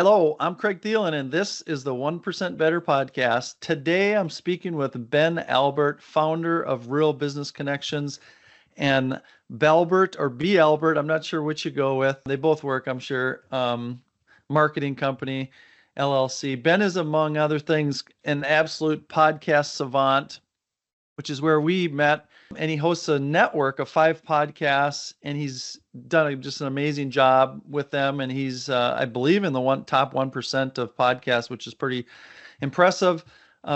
Hello, I'm Craig Thielen, and this is the 1% Better podcast. Today, I'm speaking with Ben Albert, founder of Real Business Connections, and Belbert or B. Albert. I'm not sure which you go with. They both work, I'm sure. Marketing company, LLC. Ben is, among other things, an absolute podcast savant, which is where we met. And he hosts a network of 5 podcasts, and he's done just an amazing job with them. And he's, I believe, in the top 1% of podcasts, which is pretty impressive.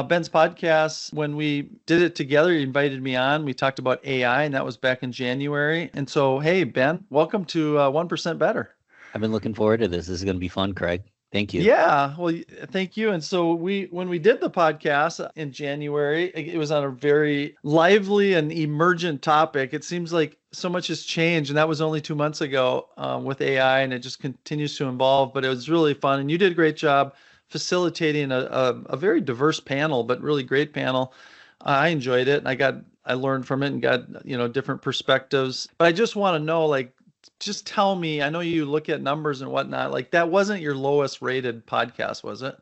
Ben's podcast, when we did it together, he invited me on. We talked about AI, and that was back in January. And so, hey, Ben, welcome to 1% Better. I've been looking forward to this. This is going to be fun, Craig. Thank you. Yeah, well, thank you. And so when we did the podcast in January, it was on a very lively and emergent topic. It seems like so much has changed, and that was only 2 months ago with AI, and it just continues to evolve. But it was really fun, and you did a great job facilitating a very diverse panel, but really great panel. I enjoyed it, and I learned from it and got different perspectives. But I just want to know, like, just tell me, I know you look at numbers and whatnot, like that wasn't your lowest rated podcast, was it?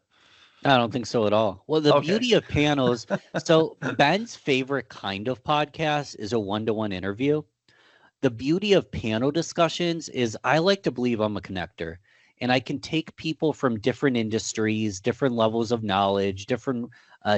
I don't think so at all. Well, the beauty of panels, so Ben's favorite kind of podcast is a one-to-one interview. The beauty of panel discussions is I like to believe I'm a connector, and I can take people from different industries, different levels of knowledge, different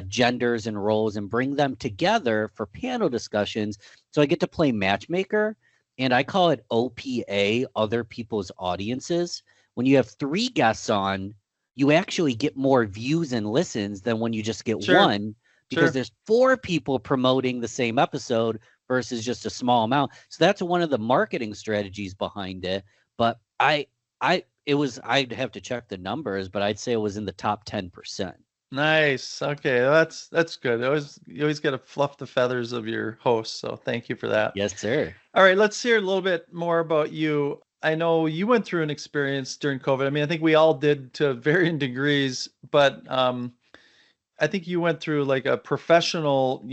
genders and roles, and bring them together for panel discussions. So I get to play matchmaker. And I call it OPA, other people's audiences. When you have 3 guests on, you actually get more views and listens than when you just get one, because there's 4 people promoting the same episode versus just a small amount. So that's one of the marketing strategies behind it. But I'd have to check the numbers, but I'd say it was in the top 10%. Nice. Okay, that's good. You always got to fluff the feathers of your host, so thank you for that. Yes, sir. All right, let's hear a little bit more about you. I know you went through an experience during COVID. I mean, I think we all did to varying degrees, but I think you went through like a professional,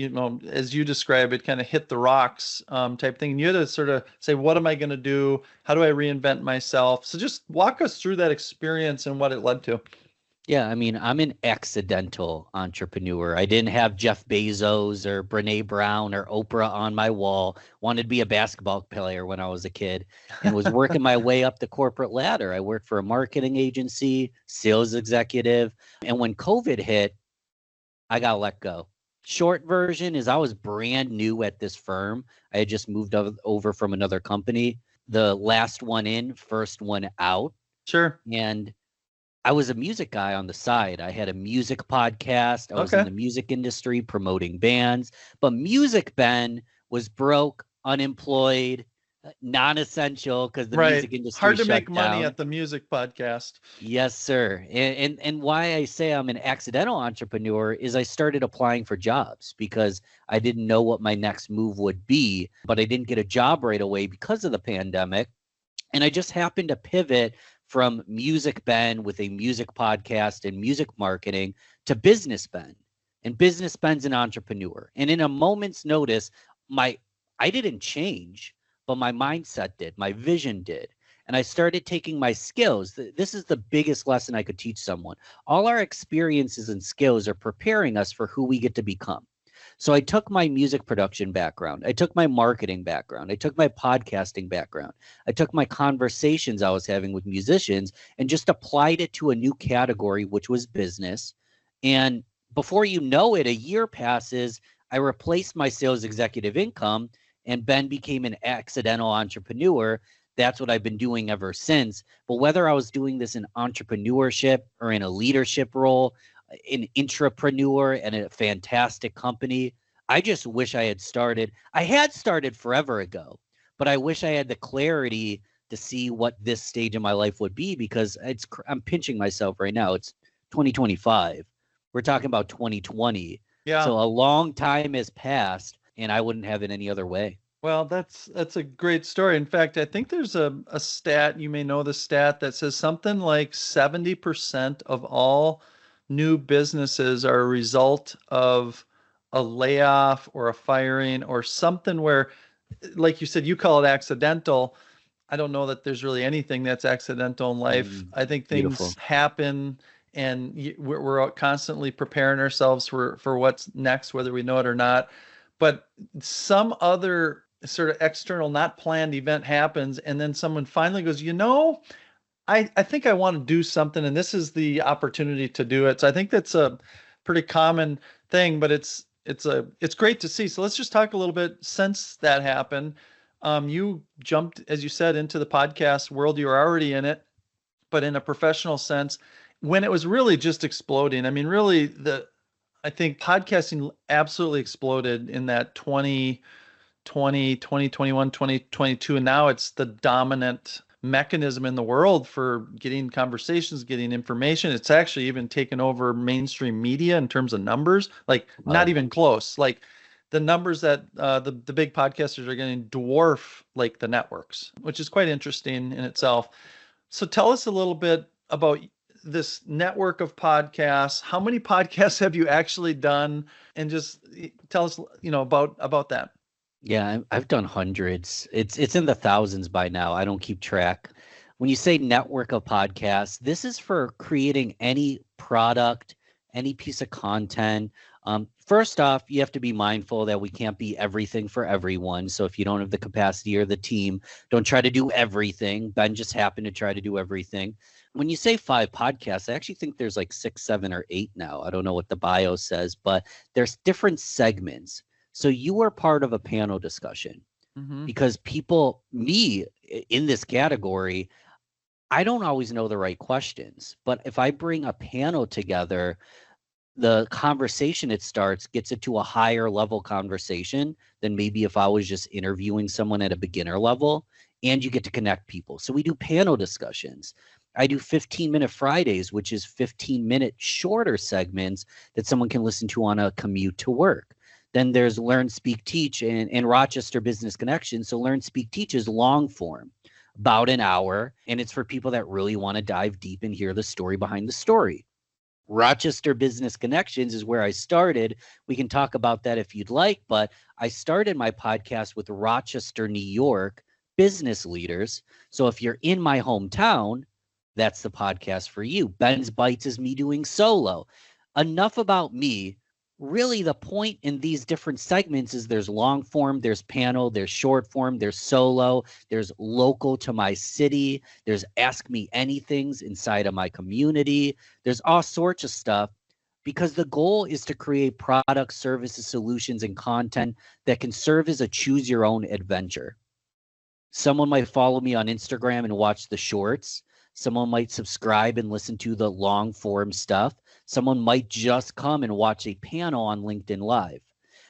as you describe it, kind of hit the rocks type thing. And you had to sort of say, what am I going to do? How do I reinvent myself? So just walk us through that experience and what it led to. Yeah, I mean, I'm an accidental entrepreneur. I didn't have Jeff Bezos or Brene Brown or Oprah on my wall. Wanted to be a basketball player when I was a kid and was working my way up the corporate ladder. I worked for a marketing agency, sales executive. And when COVID hit, I got let go. Short version is I was brand new at this firm. I had just moved over from another company. The last one in, first one out. Sure. And I was a music guy on the side. I had a music podcast. I was in the music industry promoting bands. But music, Ben, was broke, unemployed, non-essential because the music industry hard to shut make down. Money at the music podcast. Yes, sir. And why I say I'm an accidental entrepreneur is I started applying for jobs because I didn't know what my next move would be, but I didn't get a job right away because of the pandemic. And I just happened to pivot from music Ben with a music podcast and music marketing to business Ben. And business Ben's an entrepreneur. And in a moment's notice, I didn't change, but my mindset did, my vision did. And I started taking my skills. This is the biggest lesson I could teach someone. All our experiences and skills are preparing us for who we get to become. So I took my music production background. I took my marketing background. I took my podcasting background. I took my conversations I was having with musicians and just applied it to a new category, which was business. And before you know it, a year passes. I replaced my sales executive income and Ben became an accidental entrepreneur. That's what I've been doing ever since. But whether I was doing this in entrepreneurship or in a leadership role, an intrapreneur and a fantastic company, I just wish I had started. I had started forever ago, but I wish I had the clarity to see what this stage of my life would be because I'm pinching myself right now. It's 2025. We're talking about 2020. Yeah. So a long time has passed and I wouldn't have it any other way. Well, that's a great story. In fact, I think there's a stat, you may know the stat, that says something like 70% of all new businesses are a result of a layoff or a firing or something where, like you said, you call it accidental. I don't know that there's really anything that's accidental in life. I think things Beautiful. happen, and we're constantly preparing ourselves for what's next, whether we know it or not. But some other sort of external, not planned event happens, and then someone finally goes, I think I want to do something, and this is the opportunity to do it. So I think that's a pretty common thing, but it's great to see. So let's just talk a little bit since that happened. You jumped, as you said, into the podcast world. You were already in it, but in a professional sense, when it was really just exploding. I mean, really, I think podcasting absolutely exploded in that 2020, 2021, 2022, and now it's the dominant mechanism in the world for getting conversations, getting information. It's actually even taken over mainstream media in terms of numbers, like not Wow. even close. Like the numbers that the big podcasters are getting dwarf like the networks, which is quite interesting in itself. So tell us a little bit about this network of podcasts. How many podcasts have you actually done? And just tell us, about that. Yeah, I've done hundreds. It's in the thousands by now. I don't keep track. When you say network of podcasts, this is for creating any product, any piece of content. First off, you have to be mindful that we can't be everything for everyone. So if you don't have the capacity or the team, don't try to do everything. Ben just happened to try to do everything. When you say 5 podcasts, I actually think there's like 6, 7, or 8 now. I don't know what the bio says, but there's different segments. So you are part of a panel discussion Mm-hmm. because me in this category, I don't always know the right questions. But if I bring a panel together, the conversation it starts gets it to a higher level conversation than maybe if I was just interviewing someone at a beginner level, and you get to connect people. So we do panel discussions. I do 15-minute Fridays, which is 15-minute shorter segments that someone can listen to on a commute to work. Then there's Learn, Speak, Teach and Rochester Business Connection. So Learn, Speak, Teach is long form, about an hour, and it's for people that really want to dive deep and hear the story behind the story. Rochester Business Connections is where I started. We can talk about that if you'd like, but I started my podcast with Rochester, New York business leaders. So if you're in my hometown, that's the podcast for you. Ben's Bites is me doing solo. Enough about me. Really, the point in these different segments is there's long form, there's panel, there's short form, there's solo, there's local to my city, there's ask me anythings inside of my community. There's all sorts of stuff because the goal is to create products, services, solutions, and content that can serve as a choose your own adventure. Someone might follow me on Instagram and watch the shorts. Someone might subscribe and listen to the long form stuff. Someone might just come and watch a panel on LinkedIn Live.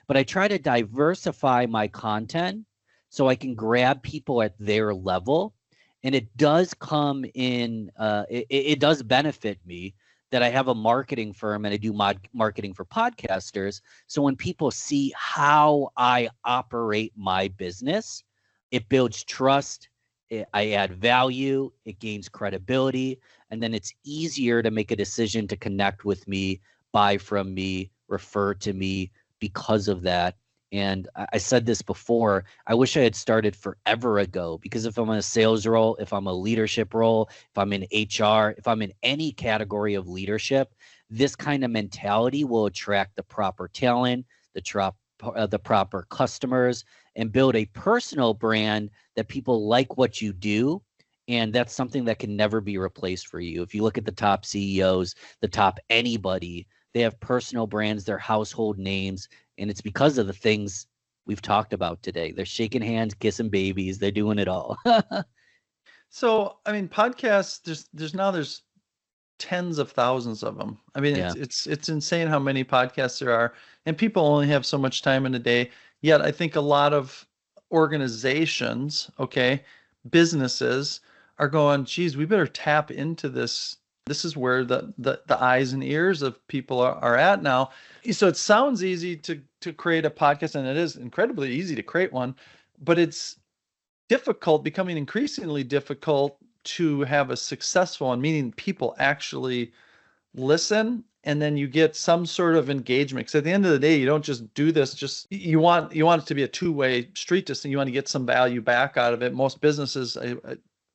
But I try to diversify my content so I can grab people at their level. And it does come in, it does benefit me that I have a marketing firm and I do marketing for podcasters. So when people see how I operate my business, it builds trust. I add value, it gains credibility, and then it's easier to make a decision to connect with me, buy from me, refer to me because of that. And I said this before, I wish I had started forever ago, because if I'm in a sales role, if I'm a leadership role, if I'm in HR, if I'm in any category of leadership, this kind of mentality will attract the proper talent, the proper customers, and build a personal brand that people like what you do. And that's something that can never be replaced for you. If you look at the top CEOs, the top anybody, they have personal brands, they're household names. And it's because of the things we've talked about today. They're shaking hands, kissing babies. They're doing it all. So, I mean, podcasts, there's tens of thousands of them. I mean, Yeah. it's insane how many podcasts there are, and people only have so much time in a day. Yet, I think a lot of organizations, okay, businesses are going, geez, we better tap into this. This is where the eyes and ears of people are at now. So it sounds easy to create a podcast, and it is incredibly easy to create one, but it's becoming increasingly difficult to have a successful one, meaning people actually listen and then you get some sort of engagement. Because at the end of the day, you don't just do this, just you want it to be a two-way street. Just you want to get some value back out of it. Most businesses I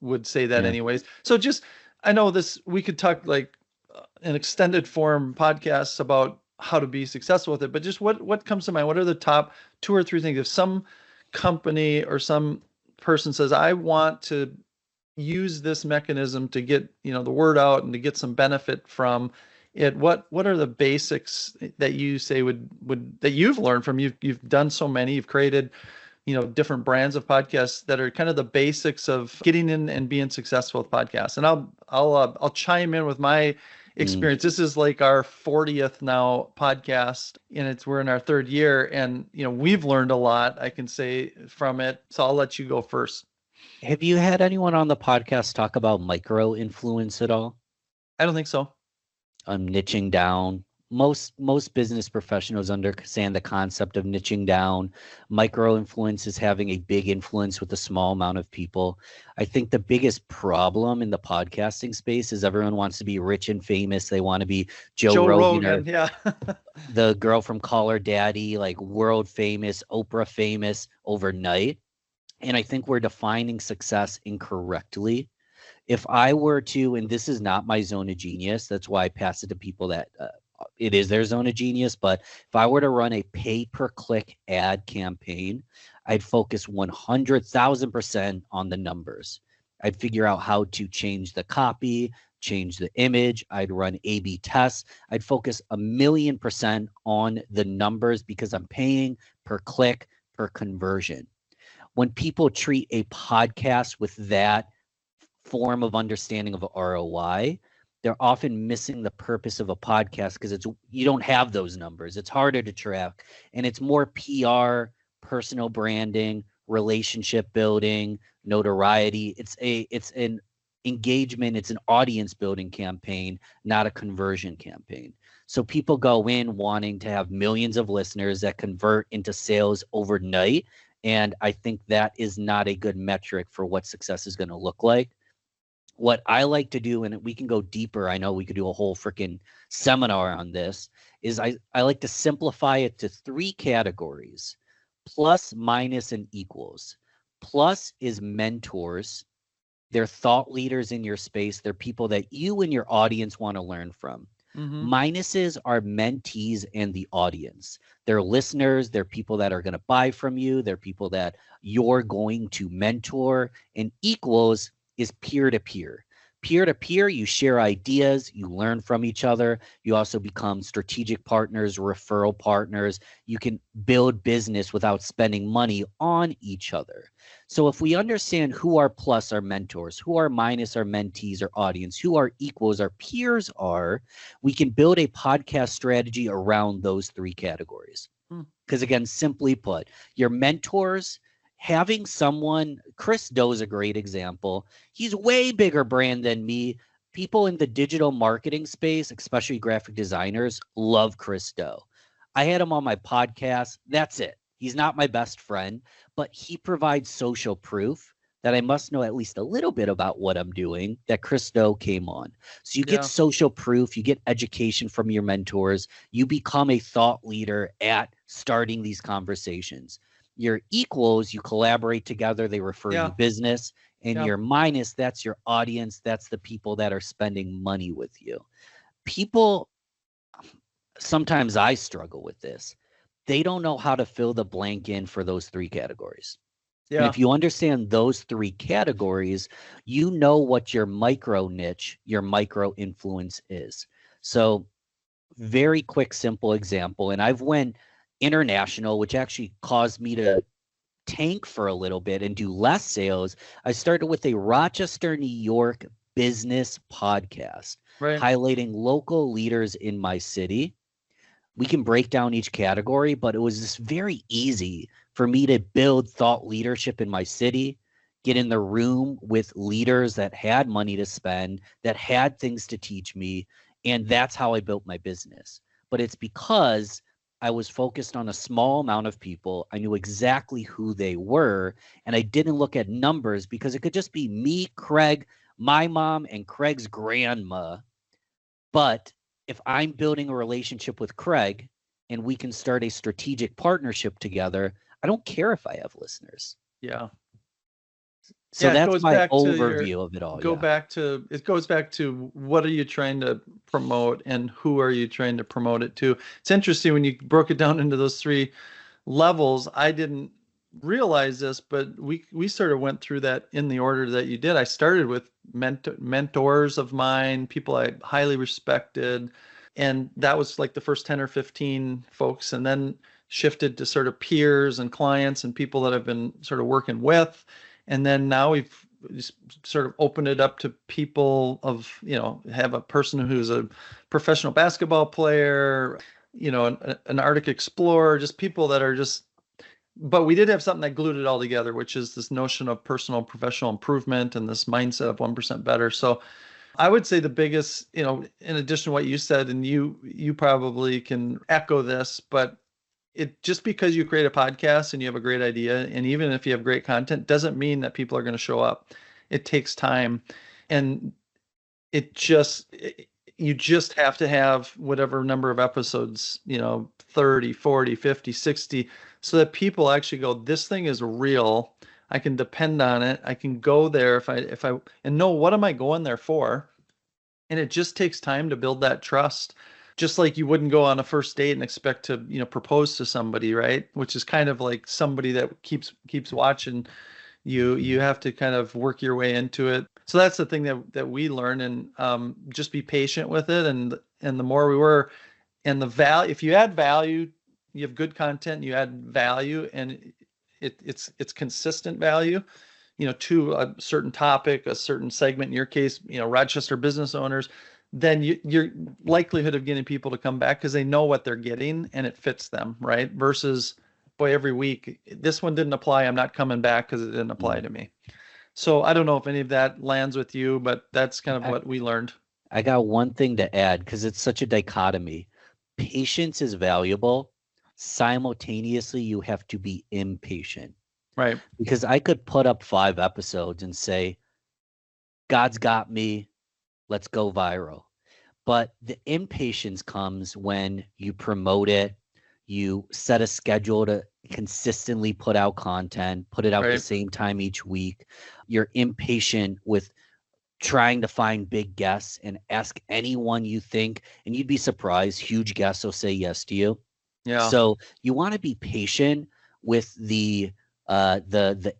would say that Yeah. anyways. So just I know this we could talk like an extended form podcasts about how to be successful with it, but just what comes to mind? What are the top two or three things? If some company or some person says, I want to use this mechanism to get, the word out and to get some benefit from it, what are the basics that you say would that you've learned from you've done so many, you've created, different brands of podcasts that are kind of the basics of getting in and being successful with podcasts. And I'll chime in with my experience. This is like our 40th now podcast, and we're in our third year, and we've learned a lot, I can say, from it. So I'll let you go first. Have you had anyone on the podcast talk about micro influence at all? I don't think so. Niching down. Most business professionals understand the concept of niching down. Micro influence is having a big influence with a small amount of people. I think the biggest problem in the podcasting space is everyone wants to be rich and famous. They want to be Joe Rogan, yeah. the girl from Call Her Daddy, like world famous, Oprah famous overnight. And I think we're defining success incorrectly. If I were to, and this is not my zone of genius, that's why I pass it to people that it is their zone of genius. But if I were to run a pay-per-click ad campaign, I'd focus 100,000% on the numbers. I'd figure out how to change the copy, change the image. I'd run A/B tests. I'd focus 1,000,000% on the numbers because I'm paying per click, per conversion. When people treat a podcast with that form of understanding of ROI, they're often missing the purpose of a podcast because you don't have those numbers. It's harder to track, and it's more PR, personal branding, relationship building, notoriety. It's an engagement, it's an audience building campaign, not a conversion campaign. So people go in wanting to have millions of listeners that convert into sales overnight. And I think that is not a good metric for what success is going to look like. What I like to do, and we can go deeper, I know we could do a whole freaking seminar on this, is I like to simplify it to 3 categories: plus, minus, and equals. Plus is mentors. They're thought leaders in your space. They're people that you and your audience want to learn from. Minuses are mentees and the audience. They're listeners. They're people that are going to buy from you. They're people that you're going to mentor. And equals is peer-to-peer. Peer-to-peer, you share ideas, you learn from each other. You also become strategic partners, referral partners. You can build business without spending money on each other. So if we understand who our plus are mentors, who our minus are mentees or audience, who our equals our peers are, we can build a podcast strategy around those 3 categories. Because again, simply put, your mentors, having someone, Chris Do is a great example. He's way bigger brand than me. People in the digital marketing space, especially graphic designers, love Chris Do. I had him on my podcast. That's it. He's not my best friend, but he provides social proof that I must know at least a little bit about what I'm doing, that Chris Do came on. So you get social proof, you get education from your mentors, you become a thought leader at starting these conversations. Your equals, you collaborate together, they refer you business. And your minus, that's your audience, that's the people that are spending money with you. People, sometimes I struggle with this. They don't know how to fill the blank in for those 3 categories. And if you understand those 3 categories, you know what your micro niche, your micro influence is. So very quick, simple example. And I've went international, which actually caused me to tank for a little bit and do less sales. I started with a Rochester, New York business podcast, highlighting local leaders in my city. We can break down each category, but it was just very easy for me to build thought leadership in my city, get in the room with leaders that had money to spend, that had things to teach me. And that's how I built my business. But it's because I was focused on a small amount of people. I knew exactly who they were, and I didn't look at numbers because it could just be me, Craig, my mom, and Craig's grandma. But if I'm building a relationship with Craig and we can start a strategic partnership together, I don't care if I have listeners. Yeah. So Yeah, it that's goes my back to overview of it all. Yeah. it goes back to what are you trying to promote and who are you trying to promote it to? It's interesting when you broke it down into those three levels. I didn't realize this, but we sort of went through that in the order that you did. I started with mentors of mine, people I highly respected, and that was like the first 10 or 15 folks, and then shifted to sort of peers and clients and people that I've been sort of working with. And then now we've just sort of opened it up to people of, have a person who's a professional basketball player, an Arctic explorer, just people that are just, but we did have something that glued it all together, which is this notion of personal and professional improvement and this mindset of 1% better. So I would say the biggest, in addition to what you said, and you probably can echo this, but it just because you create a podcast and you have a great idea, and even if you have great content, doesn't mean that people are going to show up. It takes time, and you just have to have whatever number of episodes, 30, 40, 50, 60, so that people actually go, this thing is real. I can depend on it. I can go there if I and know what am I going there for. And it just takes time to build that trust. Just like you wouldn't go on a first date and expect to, propose to somebody, right? Which is kind of like somebody that keeps watching you. You have to kind of work your way into it. So that's the thing that we learn, and just be patient with it. And the more we were, and the value, if you add value, you have good content, you add value, and it's consistent value, to a certain topic, a certain segment, in your case, Rochester business owners, then your likelihood of getting people to come back because they know what they're getting and it fits them, right? Versus, boy, every week, this one didn't apply, I'm not coming back because it didn't apply to me. So I don't know if any of that lands with you, but that's kind of what we learned. I got one thing to add because it's such a dichotomy. Patience is valuable. Simultaneously, you have to be impatient. Right. Because I could put up 5 episodes and say, God's got me, let's go viral. But the impatience comes when you promote it, you set a schedule to consistently put out content, put it out the same time each week. You're impatient with trying to find big guests and ask anyone you think, and you'd be surprised, huge guests will say yes to you. Yeah. So you want to be patient with the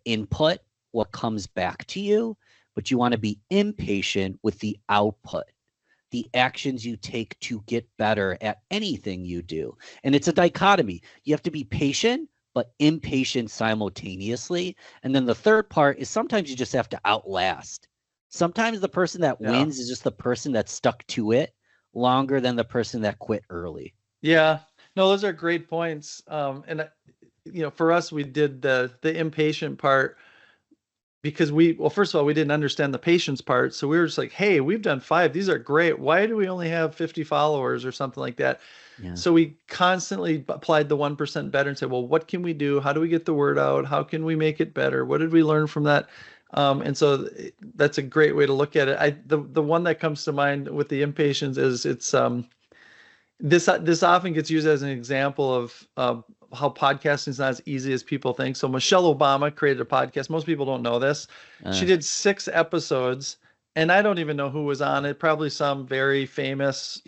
input, what comes back to you, but you want to be impatient with the output, the actions you take to get better at anything you do. And it's a dichotomy. You have to be patient, but impatient simultaneously. And then the third part is sometimes you just have to outlast. Sometimes the person that wins is just the person that stuck to it longer than the person that quit early. Yeah. No, those are great points. And for us, we did the impatient part because first of all, we didn't understand the patience part. So we were just like, hey, we've done 5. These are great. Why do we only have 50 followers or something like that? Yeah. So we constantly applied the 1% better and said, well, what can we do? How do we get the word out? How can we make it better? What did we learn from that? And so that's a great way to look at it. The one that comes to mind with the impatience is this often gets used as an example of how podcasting is not as easy as people think. So Michelle Obama created a podcast. Most people don't know this. She did 6 episodes, and I don't even know who was on it. Probably some very famous,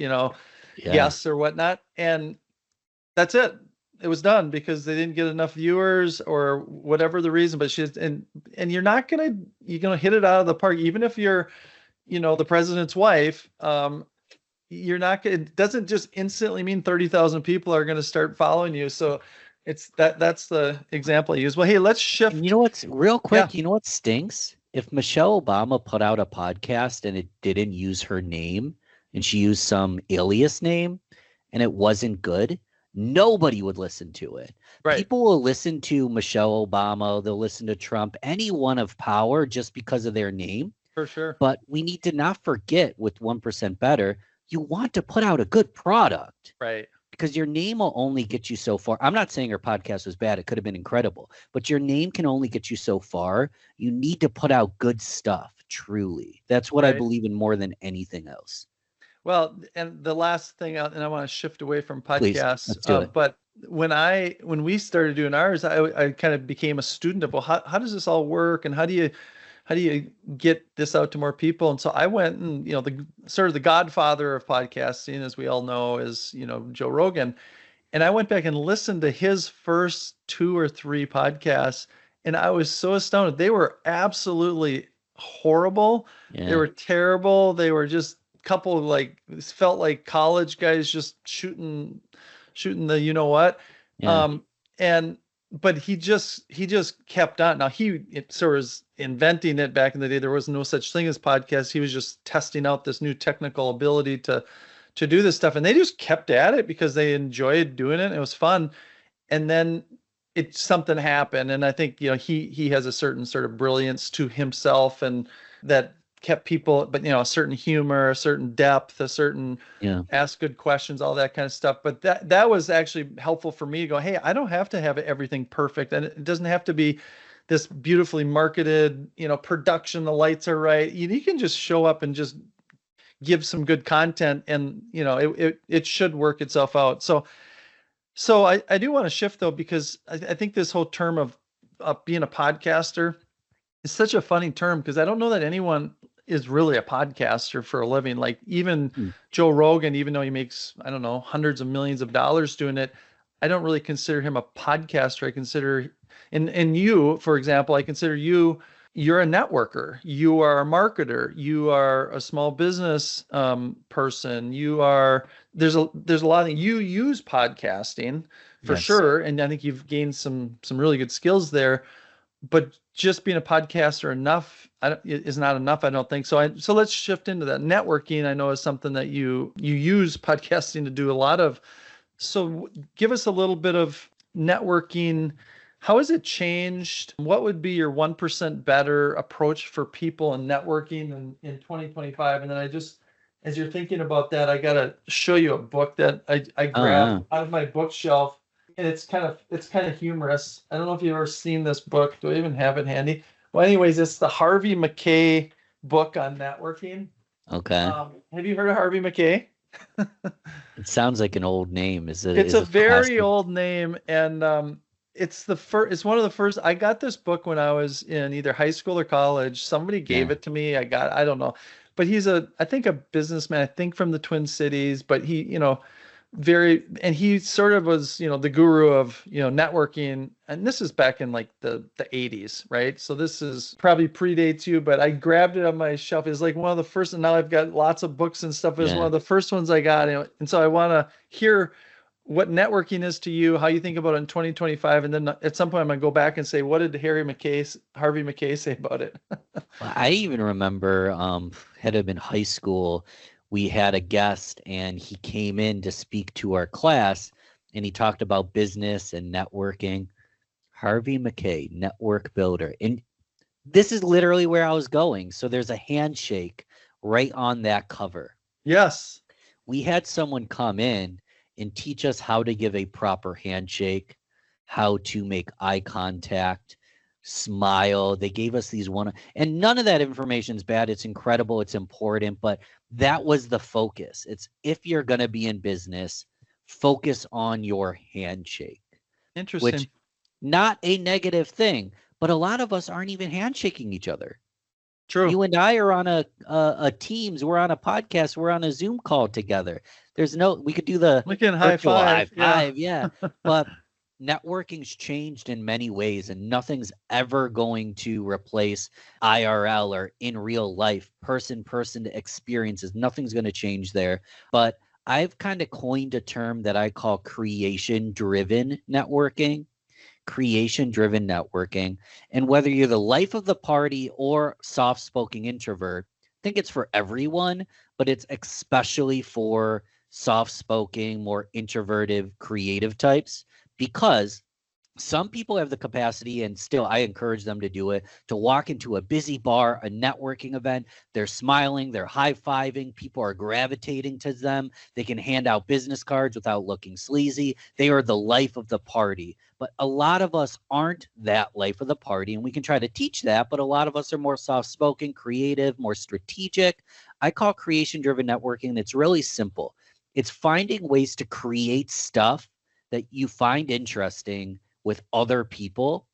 guests or whatnot. And that's it. It was done because they didn't get enough viewers or whatever the reason. But and you're gonna hit it out of the park, even if you're, the president's wife. You're not going. It doesn't just instantly mean 30,000 people are going to start following you. So it's that's the example I use. Well, hey, let's shift. And you know what's real quick? Yeah. You know what stinks? If Michelle Obama put out a podcast and it didn't use her name and she used some alias name and it wasn't good, nobody would listen to it. Right. People will listen to Michelle Obama. They'll listen to Trump, anyone of power, just because of their name. For sure. But we need to not forget with 1% Better, you want to put out a good product. Right. Because your name will only get you so far. I'm not saying her podcast was bad. It could have been incredible. But your name can only get you so far. You need to put out good stuff, truly. That's what I believe in more than anything else. Well, and the last thing, and I want to shift away from Please, podcasts, let's do it. but when we started doing ours, I kind of became a student of, well, how does this all work, and how do you get this out to more people? And so I went and, the sort of the godfather of podcasting, as we all know, is, Joe Rogan. And I went back and listened to his first 2 or 3 podcasts, and I was so astounded. They were absolutely horrible. They Yeah. were terrible. They were just a couple of, like, this felt like college guys just shooting the what. Yeah. And but he just kept on. Now it sort of was inventing it back in the day. There was no such thing as podcasts. He was just testing out this new technical ability to do this stuff, and they just kept at it because they enjoyed doing it. It was fun. And then something happened, and I think he has a certain sort of brilliance to himself, and that kept people, but a certain humor, a certain depth, a certain Yeah. ask good questions, all that kind of stuff. But that was actually helpful for me to go, hey, I don't have to have everything perfect, and it doesn't have to be this beautifully marketed production. The lights are right. You can just show up and just give some good content, and it should work itself out. So I do want to shift, though, because I think this whole term of being a podcaster is such a funny term, because I don't know that anyone is really a podcaster for a living. Like, even Joe Rogan, even though he makes, I don't know, hundreds of millions of dollars doing it, I don't really consider him a podcaster. I consider, and you, for example, I consider you're a networker. You are a marketer. You are a small business person. There's a lot of, you use podcasting for Yes. sure. And I think you've gained some really good skills there, but just being a podcaster is not enough, I don't think. So let's shift into that. Networking, I know, is something that you use podcasting to do a lot of. So give us a little bit of networking. How has it changed? What would be your 1% better approach for people in networking in 2025? And then as you're thinking about that, I got to show you a book that I grabbed out of my bookshelf, and it's kind of humorous. I don't know if you've ever seen this book. Do I even have it handy? Well, anyways, it's the Harvey Mackay book on networking. Okay. Have you heard of Harvey Mackay? It sounds like an old name. It's a very old name, and it's one of the first. I got this book when I was in either high school or college. Somebody gave it to me. I don't know, but he's I think a businessman, I think from the Twin Cities, but he, and he sort of was, the guru of, networking. And this is back in like the 80s, right? So this is probably predates you, but I grabbed it on my shelf. It's like one of the first, and now I've got lots of books and stuff. It was one of the first ones I got. And so I want to hear what networking is to you, how you think about it in 2025. And then at some point I'm going to go back and say, what did Harvey Mackay say about it? I even remember, had it been high school, we had a guest and he came in to speak to our class, and he talked about business and networking. Harvey Mackay, network builder. And this is literally where I was going. So there's a handshake right on that cover. Yes. We had someone come in and teach us how to give a proper handshake, how to make eye contact, smile. They gave us these and none of that information is bad. It's incredible. It's important, but that was the focus. It's, if you're going to be in business, focus on your handshake. Interesting. Which, not a negative thing, but a lot of us aren't even handshaking each other. True. You and I are on a Teams. We're on a podcast. We're on a Zoom call together. We could do the high five. Yeah. But networking's changed in many ways, and nothing's ever going to replace IRL or in real life, person experiences. Nothing's going to change there. But I've kind of coined a term that I call creation-driven networking. Creation-driven networking. And whether you're the life of the party or soft-spoken introvert, I think it's for everyone, but it's especially for soft-spoken, more introverted, creative types, because Some people have the capacity, and still I encourage them to do it, to walk into a busy bar, a networking event. They're smiling, they're high-fiving, people are gravitating to them. They can hand out business cards without looking sleazy. They are the life of the party. But a lot of us aren't that life of the party, and we can try to teach that, but a lot of us are more soft-spoken, creative, more strategic. I call creation-driven networking, and it's really simple. It's finding ways to create stuff that you find interesting with other people,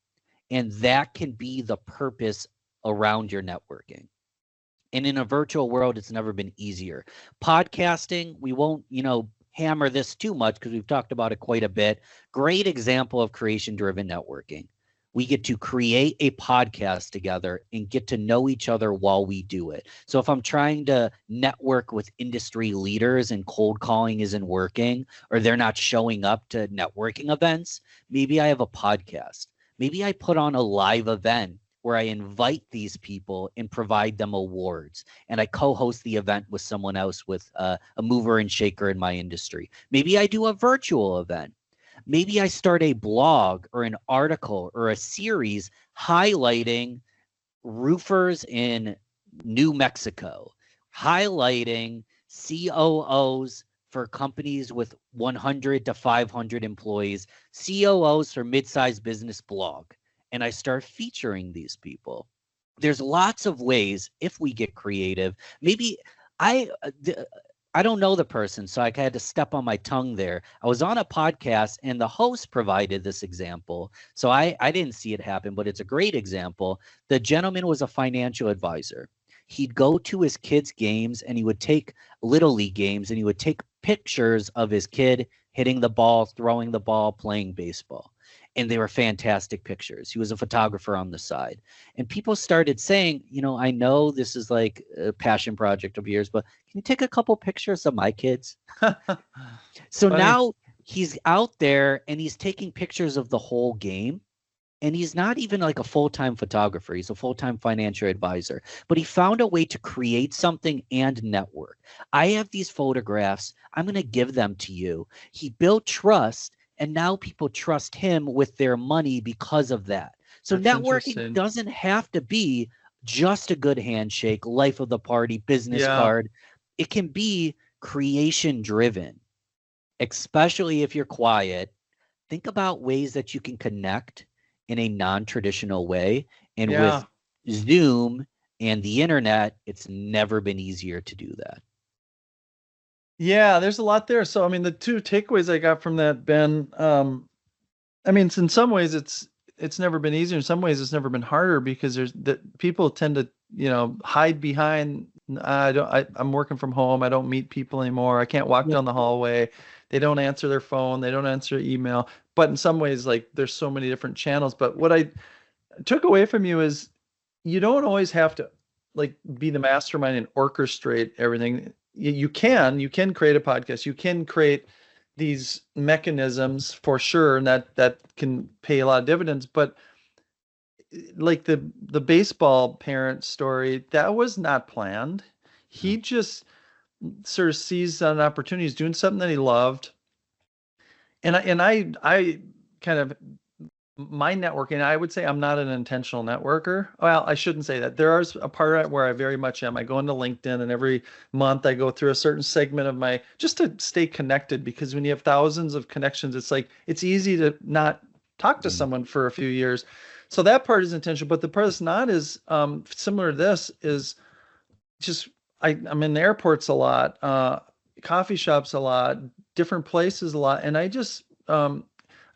and that can be the purpose around your networking. And in a virtual world, it's never been easier. Podcasting, we won't, hammer this too much because we've talked about it quite a bit. Great example of creation-driven networking. We get to create a podcast together and get to know each other while we do it. So if I'm trying to network with industry leaders and cold calling isn't working, or they're not showing up to networking events, maybe I have a podcast. Maybe I put on a live event where I invite these people and provide them awards, and I co-host the event with someone else, with a mover and shaker in my industry. Maybe I do a virtual event. Maybe I start a blog or an article or a series highlighting roofers in New Mexico, highlighting COOs for companies with 100 to 500 employees, COOs for mid-sized business blog. And I start featuring these people. There's lots of ways, if we get creative. Maybe I don't know the person, so I had to step on my tongue there. I was on a podcast and the host provided this example. So I didn't see it happen, but it's a great example. The gentleman was a financial advisor. He'd go to his kids' games and he would take Little League games and he would take pictures of his kid hitting the ball, throwing the ball, playing baseball. And they were fantastic pictures. He was a photographer on the side. And people started saying, I know this is like a passion project of yours, but can you take a couple pictures of my kids? So Funny. now he's out there and he's taking pictures of the whole game. And he's not even like a full-time photographer. He's a full-time financial advisor. But he found a way to create something and network. I have these photographs. I'm going to give them to you. He built trust. And now people trust him with their money because of that. So That's networking doesn't have to be just a good handshake, life of the party, business card. It can be creation driven, especially if you're quiet. Think about ways that you can connect in a non-traditional way. And with Zoom and the internet, it's never been easier to do that. Yeah, there's a lot there. So, I mean, the two takeaways I got from that, Ben, I mean, in some ways it's never been easier. In some ways it's never been harder because there's that people tend to, hide behind, I'm working from home. I don't meet people anymore. I can't walk down the hallway. They don't answer their phone. They don't answer email. But in some ways, like there's so many different channels. But what I took away from you is you don't always have to like be the mastermind and orchestrate everything. You can create a podcast. You can create these mechanisms for sure, and that can pay a lot of dividends. But like the baseball parent story, that was not planned. He just sort of seized on an opportunity. He's doing something that he loved, and I kind of my networking, I would say I'm not an intentional networker. Well, I shouldn't say that. There is a part of it where I very much am. I go into LinkedIn and every month I go through a certain segment of my, just to stay connected, because when you have thousands of connections, it's like, it's easy to not talk to someone for a few years. So that part is intentional, but the part that's not is similar to this is just, I'm in airports a lot, coffee shops a lot, different places a lot. And I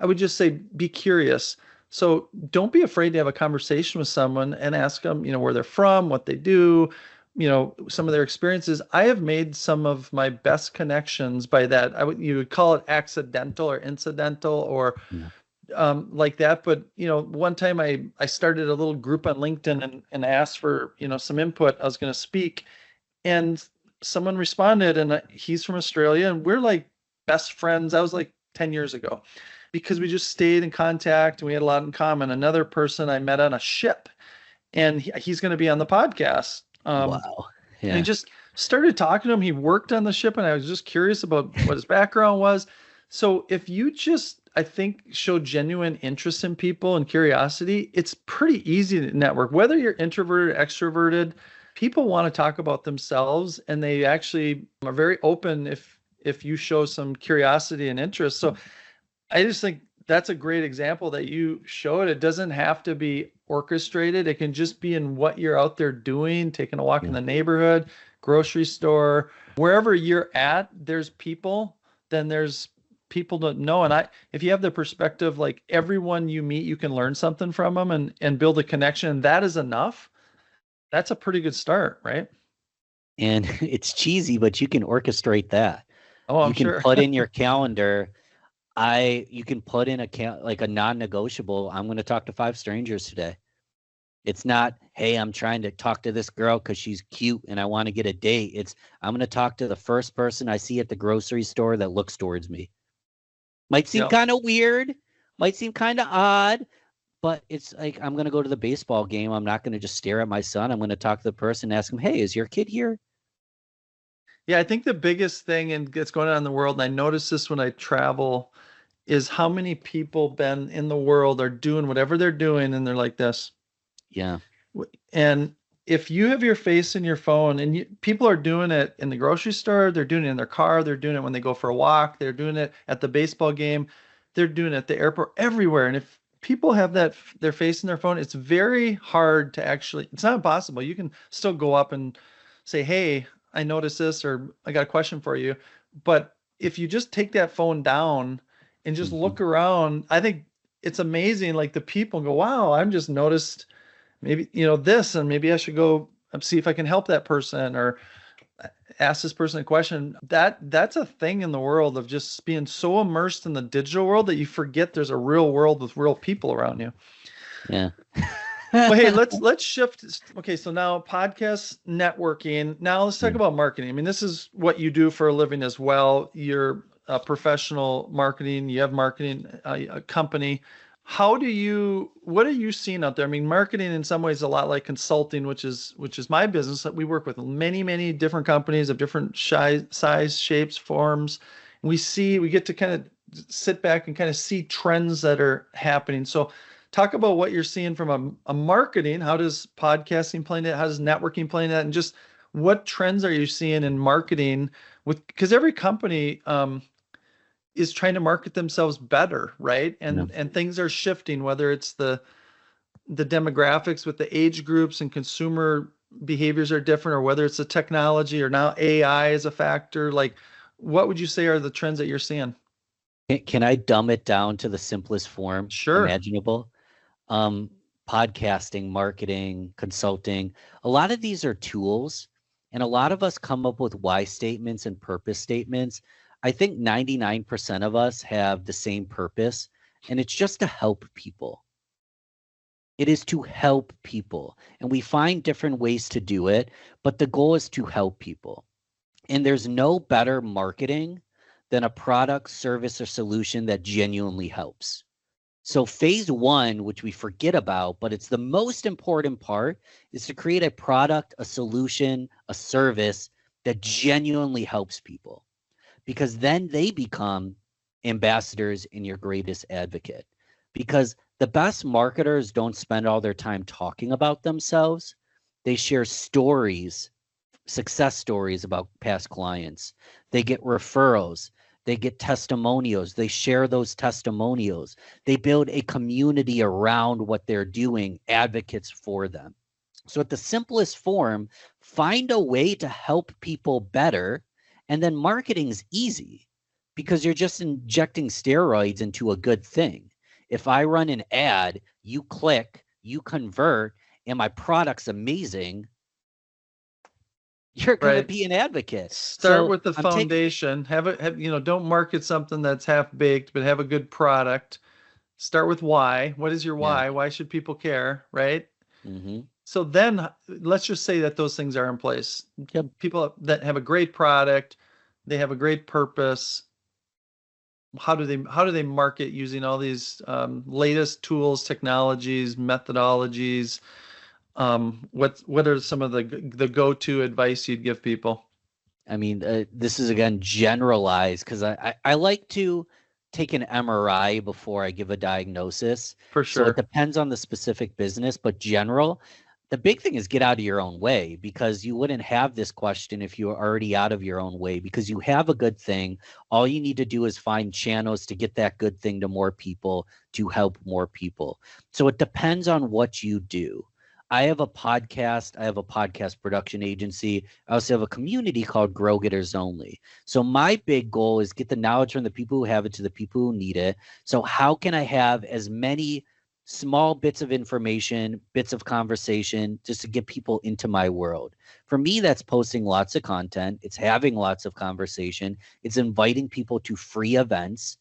would just say, be curious. So don't be afraid to have a conversation with someone and ask them, where they're from, what they do, some of their experiences. I have made some of my best connections by that. You would call it accidental or incidental or like that. But, one time I started a little group on LinkedIn and asked for, some input. I was going to speak and someone responded, and he's from Australia and we're like best friends. That was like 10 years ago. Because we just stayed in contact and we had a lot in common. Another person I met on a ship, and he's going to be on the podcast. Wow. Yeah. And I just started talking to him. He worked on the ship, and I was just curious about what his background was. So if you just I think show genuine interest in people and curiosity, it's pretty easy to network. Whether you're introverted, extroverted, people want to talk about themselves, and they actually are very open if you show some curiosity and interest. So I just think that's a great example that you showed. It doesn't have to be orchestrated. It can just be in what you're out there doing, taking a walk in the neighborhood, grocery store, wherever you're at, there's people, then there's people to know. And if you have the perspective, like everyone you meet, you can learn something from them and build a connection, that is enough. That's a pretty good start, right? And it's cheesy, but you can orchestrate that. Oh, I'm You can sure. put in your calendar. You can put in like a non-negotiable. I'm going to talk to 5 strangers today. It's not, hey, I'm trying to talk to this girl because she's cute and I want to get a date. It's, I'm going to talk to the first person I see at the grocery store that looks towards me. Might seem kind of weird, might seem kind of odd, but it's like, I'm going to go to the baseball game. I'm not going to just stare at my son. I'm going to talk to the person and ask him, hey, is your kid here? Yeah, I think the biggest thing and that's going on in the world, and I notice this when I travel, is how many people, Ben, in the world are doing whatever they're doing and they're like this. Yeah. And if you have your face in your phone and people are doing it in the grocery store, they're doing it in their car, they're doing it when they go for a walk, they're doing it at the baseball game, they're doing it at the airport, everywhere. And if people have their face in their phone, it's very hard to actually, it's not impossible. You can still go up and say, hey, I noticed this, or I got a question for you. But if you just take that phone down and just look around, I think it's amazing. Like the people go, wow, I'm just noticed maybe, this, and maybe I should go see if I can help that person or ask this person a question. That's a thing in the world of just being so immersed in the digital world that you forget there's a real world with real people around you. Yeah. Well, hey, let's shift. Okay, so now podcast networking. Now let's talk about marketing. I mean, this is what you do for a living as well. You're a professional marketing. You have marketing a company. What are you seeing out there? I mean, marketing in some ways is a lot like consulting, which is my business. We work with many, many different companies of different size, shapes, forms. And we get to kind of sit back and kind of see trends that are happening. So talk about what you're seeing from a marketing. How does podcasting play in it? How does networking play in that? And just what trends are you seeing in marketing because every company is trying to market themselves better, right? And things are shifting, whether it's the demographics with the age groups and consumer behaviors are different, or whether it's the technology or now AI is a factor. Like, what would you say are the trends that you're seeing? Can I dumb it down to the simplest form imaginable? Podcasting, marketing, consulting, a lot of these are tools, and a lot of us come up with why statements and purpose statements. I think 99% of us have the same purpose, and it's just to help people. It is to help people, and we find different ways to do it, but the goal is to help people. And there's no better marketing than a product, service, or solution that genuinely helps. So phase 1, which we forget about, but it's the most important part, is to create a product, a solution, a service that genuinely helps people, because then they become ambassadors and your greatest advocate. Because the best marketers don't spend all their time talking about themselves. They share stories, success stories about past clients. They get referrals. They get testimonials. They share those testimonials. They build a community around what they're doing, advocates for them. So at the simplest form, find a way to help people better. And then marketing is easy because you're just injecting steroids into a good thing. If I run an ad, you click, you convert, and my product's amazing, you're going to be an advocate. Start with the foundation. Don't market something that's half baked, but have a good product. Start with why. What is your why? Why should people care, right? So then let's just say that those things are in place. People that have a great product, they have a great purpose. How do they market using all these latest tools, technologies, methodologies? What are some of the go-to advice you'd give people? I mean, this is again generalized because I like to take an MRI before I give a diagnosis. For So it sure. depends on the specific business, but general, the big thing is get out of your own way, because you wouldn't have this question if you were already out of your own way, because you have a good thing. All you need to do is find channels to get that good thing to more people, to help more people. So it depends on what you do. I have a podcast production agency. I also have a community called Grow Getters Only. So my big goal is get the knowledge from the people who have it to the people who need it. So how can I have as many small bits of information, bits of conversation, just to get people into my world? For me, that's posting lots of content. It's having lots of conversation. It's inviting people to free events.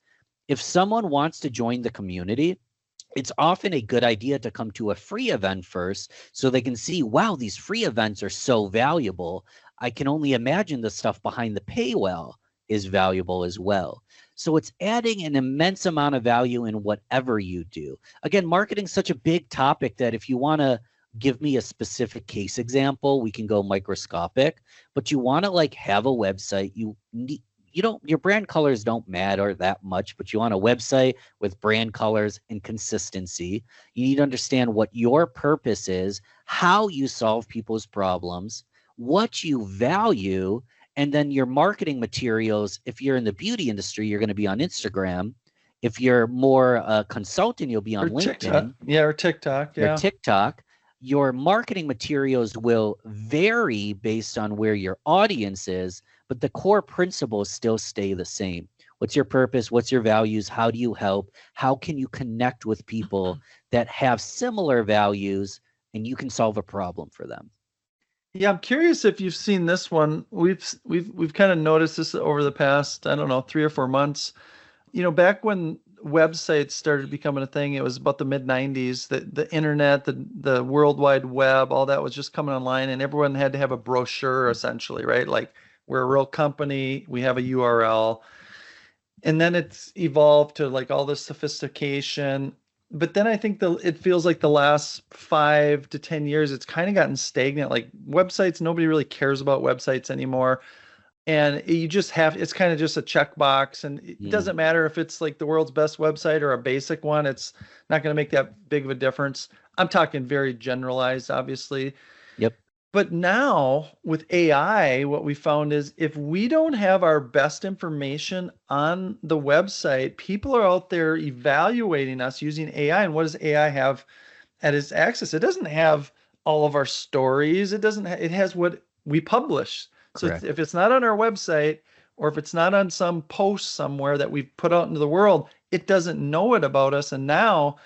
If someone wants to join the community, it's often a good idea to come to a free event first so they can see, wow, these free events are so valuable. I can only imagine the stuff behind the paywall is valuable as well. So it's adding an immense amount of value in whatever you do. Again, marketing is such a big topic that if you want to give me a specific case example, we can go microscopic, but you want to like have a website. Your brand colors don't matter that much, but you want a website with brand colors and consistency. You need to understand what your purpose is, how you solve people's problems, what you value, and then your marketing materials. If you're in the beauty industry, you're going to be on Instagram. If you're more consultant, you'll be on LinkedIn. TikTok. Yeah, or TikTok. Yeah. Or TikTok. Your marketing materials will vary based on where your audience is, but the core principles still stay the same. What's your purpose? What's your values? How do you help? How can you connect with people that have similar values and you can solve a problem for them? Yeah, I'm curious if you've seen this one. We've kind of noticed this over the past, I don't know, 3 or 4 months. Back when websites started becoming a thing, it was about the mid 90s. The internet, the World Wide Web, all that was just coming online, and everyone had to have a brochure essentially, right? Like, we're a real company, we have a URL. And then it's evolved to like all this sophistication. But then I think it feels like the last 5 to 10 years, it's kind of gotten stagnant. Like, websites, nobody really cares about websites anymore. And you just it's kind of just a checkbox, and it doesn't matter if it's like the world's best website or a basic one. It's not going to make that big of a difference. I'm talking very generalized, obviously. Yep. But now with AI, what we found is if we don't have our best information on the website, people are out there evaluating us using AI. And what does AI have at its access? It doesn't have all of our stories. It has what we publish. So Correct. if it's not on our website, or if it's not on some post somewhere that we've put out into the world, it doesn't know it about us. And now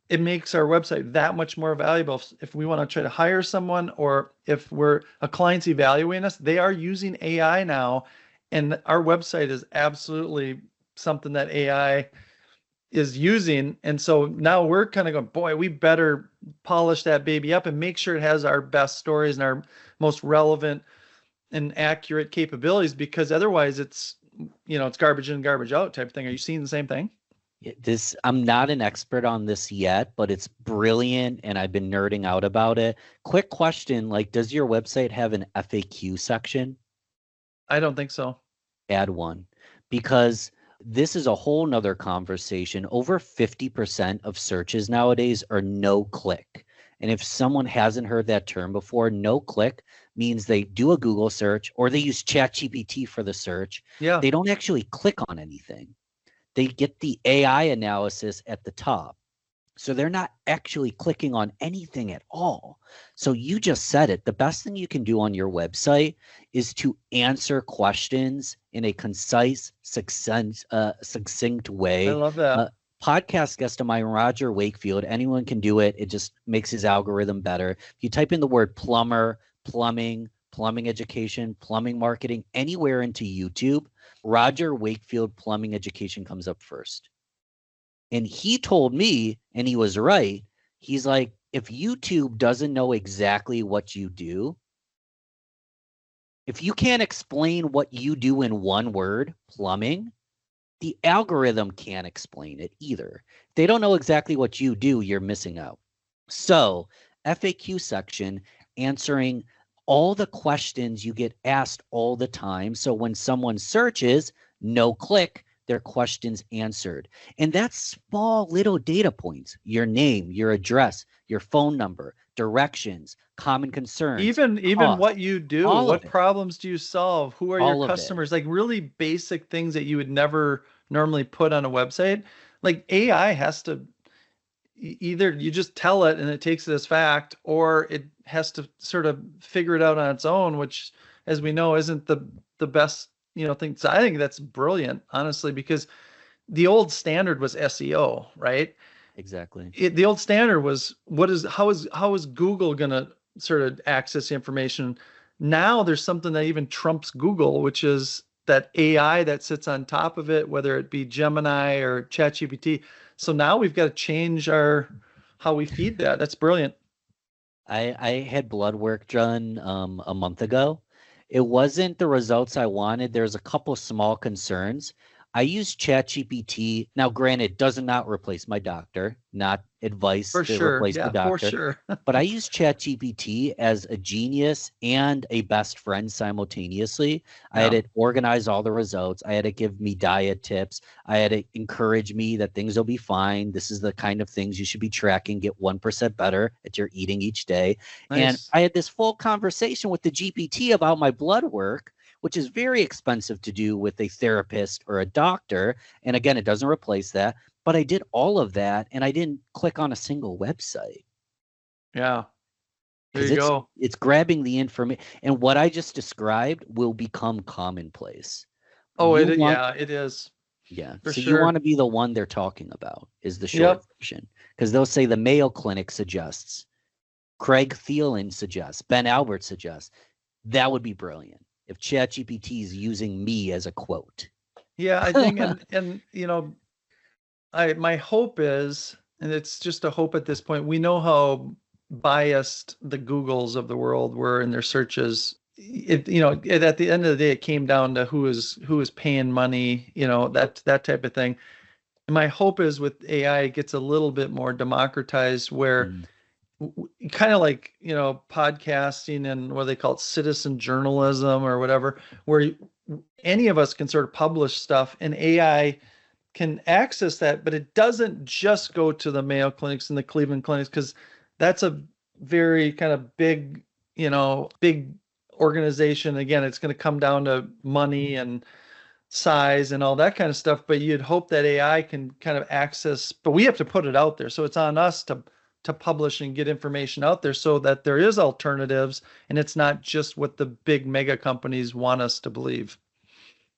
it makes our website that much more valuable. If we want to try to hire someone, or if a client's evaluating us, they are using AI now. And our website is absolutely something that AI is using. And so now we're kind of going, boy, we better polish that baby up and make sure it has our best stories and our most relevant and accurate capabilities, because otherwise it's garbage in, garbage out type of thing. Are you seeing the same thing? I'm not an expert on this yet, but it's brilliant and I've been nerding out about it. Quick question, like, does your website have an FAQ section? I don't think so. Add one, because this is a whole nother conversation. Over 50% of searches nowadays are no click. And if someone hasn't heard that term before, no click means they do a Google search or they use ChatGPT for the search. Yeah. They don't actually click on anything. They get the AI analysis at the top. So they're not actually clicking on anything at all. So you just said it. The best thing you can do on your website is to answer questions in a concise, succinct way. I love that. Podcast guest of mine, Roger Wakefield, anyone can do it. It just makes his algorithm better. If you type in the word plumber, plumbing education, plumbing marketing, anywhere into YouTube, Roger Wakefield plumbing education comes up first. And he told me, and he was right, he's like, if YouTube doesn't know exactly what you do, if you can't explain what you do in one word, plumbing, the algorithm can't explain it either. If they don't know exactly what you do, you're missing out. So FAQ section, answering all the questions you get asked all the time. So when someone searches, no click, their questions answered. And that's small little data points: your name, your address, your phone number, directions, common concerns, Even cost, what you do, all of what it, problems do you solve? Who are your all of it. customers? Like really basic things that you would never normally put on a website. Like AI has to either you just tell it and it takes it as fact, or it has to sort of figure it out on its own, which, as we know, isn't the best, thing. So I think that's brilliant, honestly, because the old standard was SEO, right? Exactly. The old standard was how is Google gonna sort of access the information? Now there's something that even trumps Google, which is that AI that sits on top of it, whether it be Gemini or ChatGPT. So now we've got to change our how we feed that. That's brilliant. I had blood work done a month ago. It wasn't the results I wanted. There's a couple small concerns. I used ChatGPT. Now, granted, does not replace my doctor, not advice For to sure. replace the Yeah, for doctor. sure. But I use ChatGPT as a genius and a best friend simultaneously. I had Yeah. it organize all the results. I had it give me diet tips. I had it encourage me that things will be fine. This is the kind of things you should be tracking. Get 1% better at your eating each day. And Nice. I had this full conversation with the GPT about my blood work, which is very expensive to do with a therapist or a doctor. And again, it doesn't replace that. But I did all of that and I didn't click on a single website Yeah. There because you go. it's grabbing the information, and what I just described will become commonplace. Oh, You want, yeah, it is. yeah. For So you want sure. to be the one they're talking about is the short Yep. version, because they'll say the Mayo Clinic suggests, Craig Thielen suggests, Ben Albert suggests. That would be brilliant if ChatGPT is using me as a quote. Yeah, I think, and my hope is, and it's just a hope at this point, we know how biased the Googles of the world were in their searches. At the end of the day, it came down to who is paying money, that type of thing. And my hope is with AI, it gets a little bit more democratized, where Mm, kind of like, podcasting and what they call it, citizen journalism or whatever, where any of us can sort of publish stuff and AI can access that, but it doesn't just go to the Mayo Clinics and the Cleveland Clinics, because that's a very kind of big organization. Again, it's going to come down to money and size and all that kind of stuff. But you'd hope that AI can kind of access, but we have to put it out there. So it's on us to publish and get information out there so that there is alternatives and it's not just what the big mega companies want us to believe.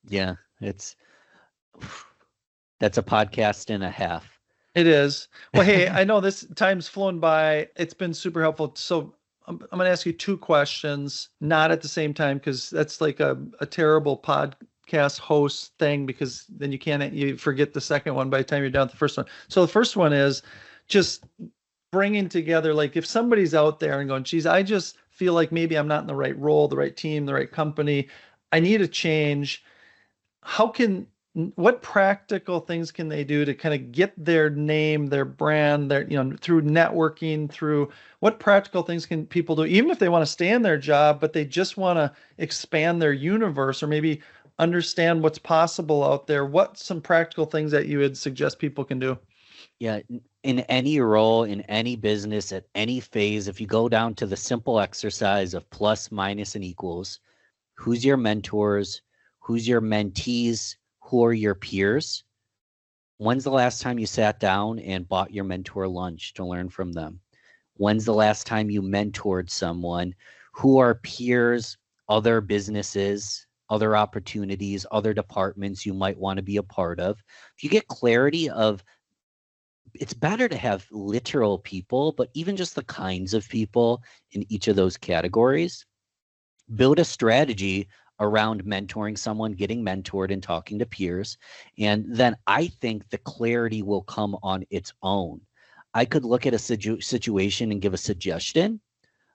yeah, that's a podcast and a half. It is. Well, hey, I know this time's flown by. It's been super helpful. So I'm going to ask you two questions, not at the same time, because that's like a terrible podcast host thing, because then you forget the second one by the time you're done with the first one. So the first one is just bringing together, like if somebody's out there and going, geez, I just feel like maybe I'm not in the right role, the right team, the right company. I need a change. how can what practical things can they do to kind of get their name, their brand, through networking, through what practical things can people do, even if they want to stay in their job, but they just want to expand their universe or maybe understand what's possible out there? What some practical things that you would suggest people can do? Yeah, in any role, in any business, at any phase, if you go down to the simple exercise of plus, minus, and equals, who's your mentors? Who's your mentees? Who are your peers? When's the last time you sat down and bought your mentor lunch to learn from them? When's the last time you mentored someone? Who are peers, other businesses, other opportunities, other departments you might want to be a part of? If you get clarity of, it's better to have literal people, but even just the kinds of people in each of those categories, build a strategy around mentoring someone, getting mentored, and talking to peers. And then I think the clarity will come on its own. I could look at a situation and give a suggestion,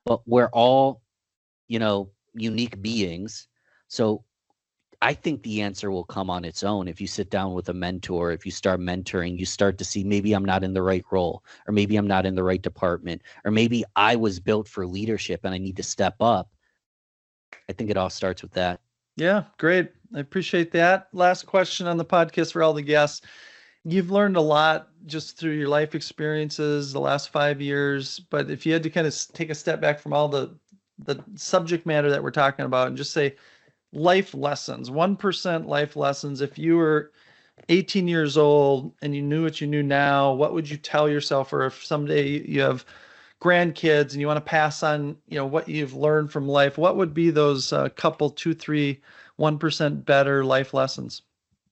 but we're all, unique beings. So I think the answer will come on its own. If you sit down with a mentor, if you start mentoring, you start to see maybe I'm not in the right role, or maybe I'm not in the right department, or maybe I was built for leadership and I need to step up. I think it all starts with that. Yeah, great. I appreciate that. Last question on the podcast for all the guests. You've learned a lot just through your life experiences the last 5 years, but if you had to kind of take a step back from all the subject matter that we're talking about and just say life lessons, 1% life lessons, if you were 18 years old and you knew what you knew now, what would you tell yourself? Or if someday you have grandkids and you want to pass on, what you've learned from life, what would be those couple, two, three, 1% better life lessons?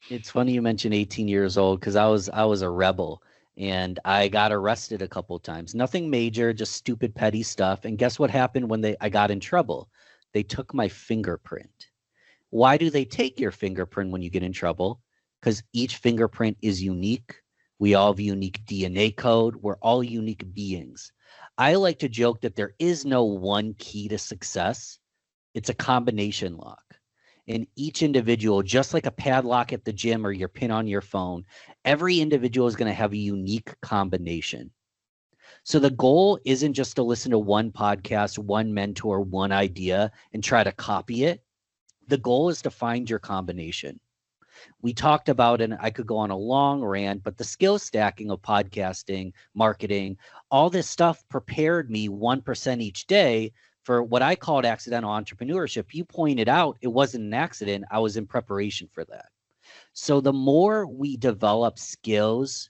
It's funny you mentioned 18 years old because I was a rebel and I got arrested a couple times. Nothing major, just stupid petty stuff. And guess what happened when I got in trouble? They took my fingerprint. Why do they take your fingerprint when you get in trouble? Because each fingerprint is unique. We all have a unique DNA code. We're all unique beings. I like to joke that there is no one key to success. It's a combination lock. And each individual, just like a padlock at the gym or your pin on your phone, every individual is going to have a unique combination. So the goal isn't just to listen to one podcast, one mentor, one idea, and try to copy it. The goal is to find your combination. We talked about, and I could go on a long rant, but the skill stacking of podcasting, marketing, all this stuff prepared me 1% each day for what I called accidental entrepreneurship. You pointed out it wasn't an accident. I was in preparation for that. So the more we develop skills,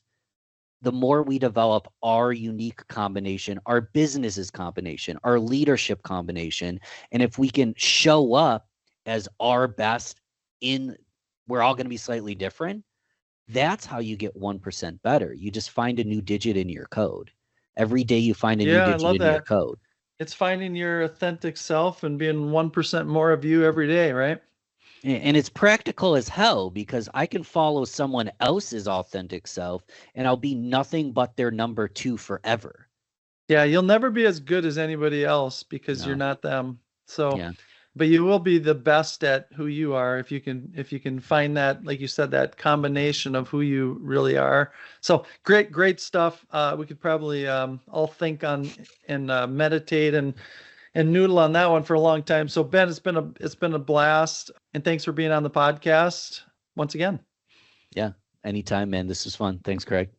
the more we develop our unique combination, our business's combination, our leadership combination. And if we can show up as our best we're all going to be slightly different. That's how you get 1% better. You just find a new digit in your code. Every day you find a new digit in your code. It's finding your authentic self and being 1% more of you every day, right? And it's practical as hell because I can follow someone else's authentic self and I'll be nothing but their number 2 forever. Yeah, you'll never be as good as anybody else because you're not them. So, yeah. But you will be the best at who you are if you can find that, like you said, that combination of who you really are. So great stuff. We could probably all think on and meditate and noodle on that one for a long time. So Ben, it's been a blast, and thanks for being on the podcast once again. Yeah, anytime, man. This is fun. Thanks, Craig.